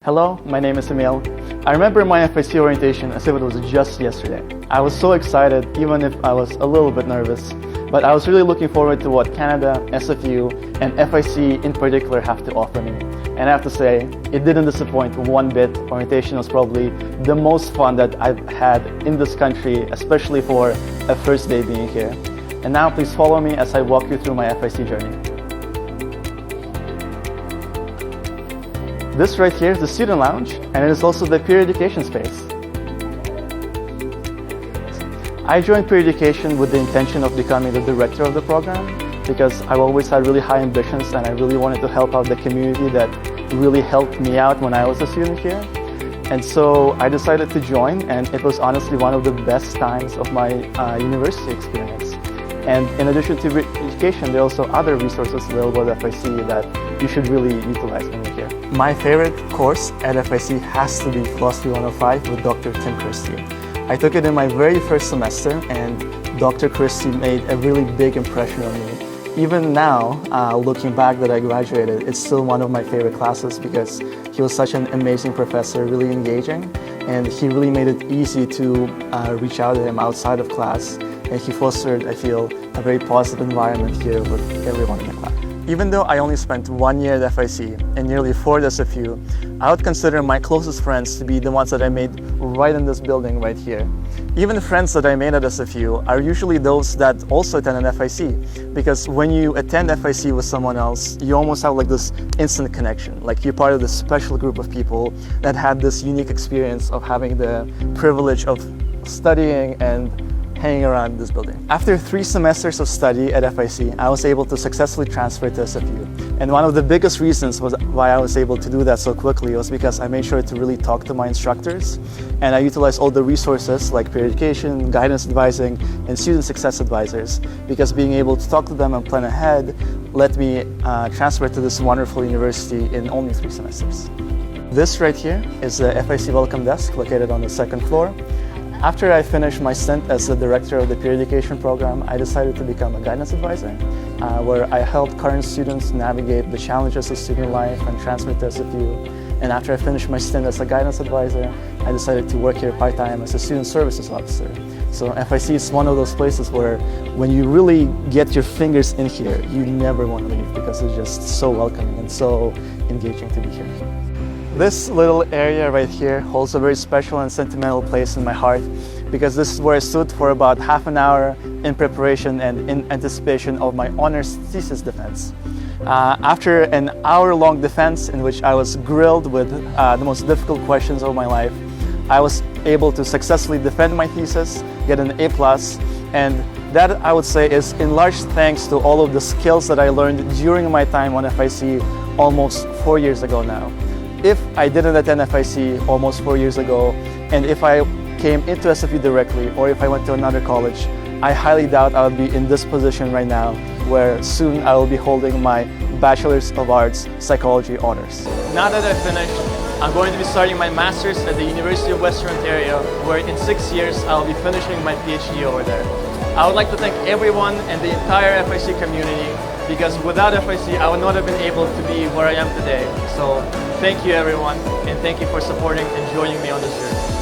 Hello, my name is Emil. I remember my FIC orientation as if it was just yesterday. I was so excited, even if I was a little bit nervous, but I was really looking forward to what Canada, SFU, and FIC in particular have to offer me. And I have to say, it didn't disappoint one bit. Orientation was probably the most fun that I've had in this country, especially for a first day being here. And now please follow me as I walk you through my FIC journey. This right here is the student lounge, and it is also the peer education space. I joined peer education with the intention of becoming the director of the program because I've always had really high ambitions and I really wanted to help out the community that really helped me out when I was a student here. And so I decided to join, and it was honestly one of the best times of my university experience. And in addition to education, there are also other resources available at FIC that you should really utilize when you're here. My favorite course at FIC has to be Philosophy 105 with Dr. Tim Christie. I took it in my very first semester, and Dr. Christie made a really big impression on me. Even now, looking back that I graduated, it's still one of my favorite classes because he was such an amazing professor, really engaging, and he really made it easy to reach out to him outside of class. And he fostered, I feel, a very positive environment here with everyone in the class. Even though I only spent 1 year at FIC and nearly 4 at SFU, I would consider my closest friends to be the ones that I made right in this building right here. Even the friends that I made at SFU are usually those that also attend an FIC, because when you attend FIC with someone else, you almost have like this instant connection. Like you're part of this special group of people that had this unique experience of having the privilege of studying and hanging around this building. After 3 semesters of study at FIC, I was able to successfully transfer to SFU. And one of the biggest reasons why I was able to do that so quickly was because I made sure to really talk to my instructors, and I utilized all the resources like peer education, guidance advising, and student success advisors, because being able to talk to them and plan ahead let me transfer to this wonderful university in only 3 semesters. This right here is the FIC welcome desk located on the 2nd floor. After I finished my stint as the director of the peer education program, I decided to become a guidance advisor, where I helped current students navigate the challenges of student life and transfer to SFU. And after I finished my stint as a guidance advisor, I decided to work here part-time as a student services officer. So FIC is one of those places where when you really get your fingers in here, you never want to leave because it's just so welcoming and so engaging to be here. This little area right here holds a very special and sentimental place in my heart because this is where I stood for about half an hour in preparation and in anticipation of my honors thesis defense. After an hour-long defense in which I was grilled with the most difficult questions of my life, I was able to successfully defend my thesis, get an A+, and that I would say is in large thanks to all of the skills that I learned during my time on FIC almost 4 years ago now. If I didn't attend FIC almost 4 years ago, and if I came into SFU directly, or if I went to another college, I highly doubt I would be in this position right now, where soon I will be holding my Bachelor's of Arts Psychology honors. Now that I've finished, I'm going to be starting my Master's at the University of Western Ontario, where in 6 years I'll be finishing my PhD over there. I would like to thank everyone and the entire FIC community, because without FIC I would not have been able to be where I am today. So thank you everyone, and thank you for supporting and joining me on this journey.